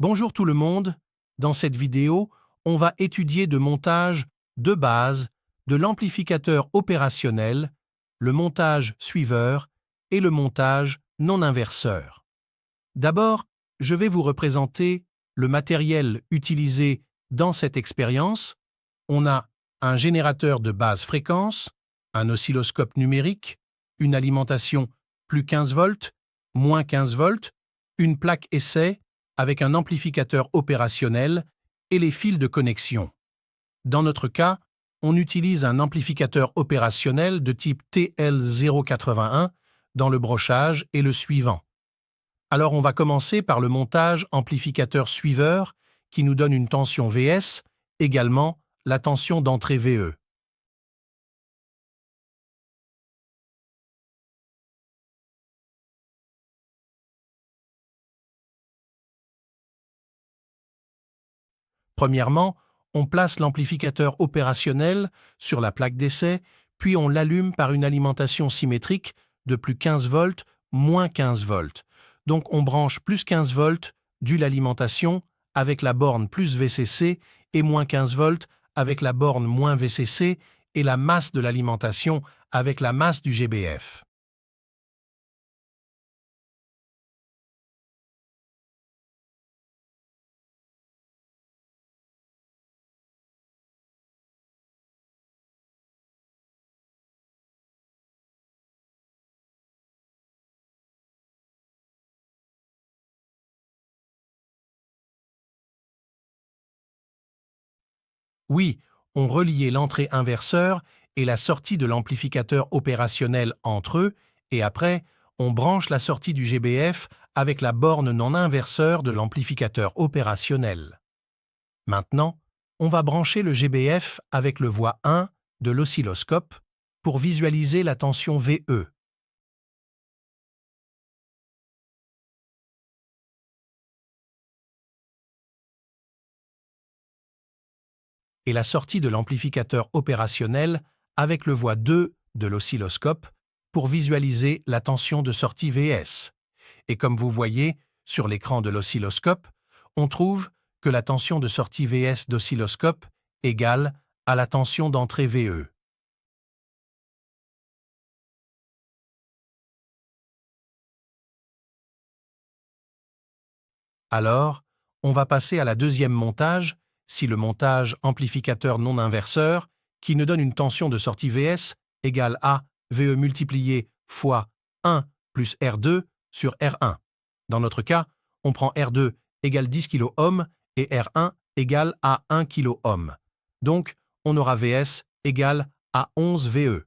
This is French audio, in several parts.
Bonjour tout le monde, dans cette vidéo, on va étudier de montage de base de l'amplificateur opérationnel, le montage suiveur et le montage non inverseur. D'abord, je vais vous représenter le matériel utilisé dans cette expérience. On a un générateur de basse fréquence, un oscilloscope numérique, une alimentation plus 15 volts, moins 15 volts, une plaque essai avec un amplificateur opérationnel et les fils de connexion. Dans notre cas, on utilise un amplificateur opérationnel de type TL081 dans le brochage et le suivant. Alors on va commencer par le montage amplificateur suiveur qui nous donne une tension Vs, également la tension d'entrée VE. Premièrement, on place l'amplificateur opérationnel sur la plaque d'essai, puis on l'allume par une alimentation symétrique de plus 15 volts, moins 15 volts. Donc on branche plus 15 volts du l'alimentation avec la borne plus VCC et moins 15 volts avec la borne moins VCC et la masse de l'alimentation avec la masse du GBF. Oui, on reliait l'entrée inverseur et la sortie de l'amplificateur opérationnel entre eux, et après, on branche la sortie du GBF avec la borne non inverseur de l'amplificateur opérationnel. Maintenant, on va brancher le GBF avec le voie 1 de l'oscilloscope pour visualiser la tension VE. Et la sortie de l'amplificateur opérationnel avec le voie 2 de l'oscilloscope pour visualiser la tension de sortie Vs. Et comme vous voyez sur l'écran de l'oscilloscope, on trouve que la tension de sortie Vs d'oscilloscope égale à la tension d'entrée VE. Alors, on va passer à la deuxième montage, si le montage amplificateur non inverseur, qui nous donne une tension de sortie Vs égale à VE multiplié fois 1 plus R2 sur R1. Dans notre cas, on prend R2 égale 10 kΩ et R1 égale à 1 kΩ. Donc, on aura Vs égale à 11 VE.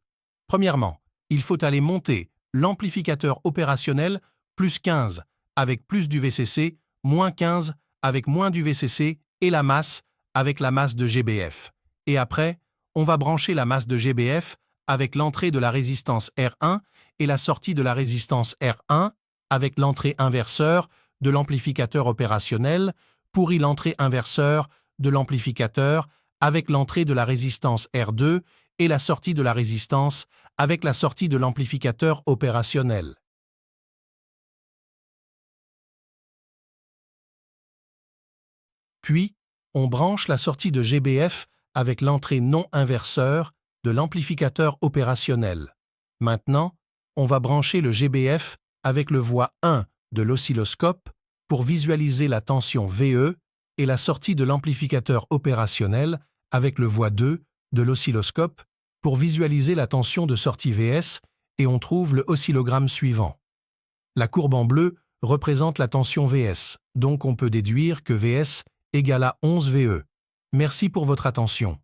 Premièrement, il faut aller monter l'amplificateur opérationnel plus 15 avec plus du VCC, moins 15 avec moins du VCC et la masse avec la masse de GBF. Et après, on va brancher la masse de GBF avec l'entrée de la résistance R1 et la sortie de la résistance R1 avec l'entrée inverseur de l'amplificateur opérationnel, pour l'entrée inverseur de l'amplificateur avec l'entrée de la résistance R2 et la sortie de la résistance avec la sortie de l'amplificateur opérationnel. Puis, on branche la sortie de GBF avec l'entrée non inverseur de l'amplificateur opérationnel. Maintenant, on va brancher le GBF avec le voie 1 de l'oscilloscope pour visualiser la tension VE et la sortie de l'amplificateur opérationnel avec le voie 2 de l'oscilloscope pour visualiser la tension de sortie Vs, et on trouve le oscillogramme suivant. La courbe en bleu représente la tension Vs, donc on peut déduire que Vs égale à 11 VE. Merci pour votre attention.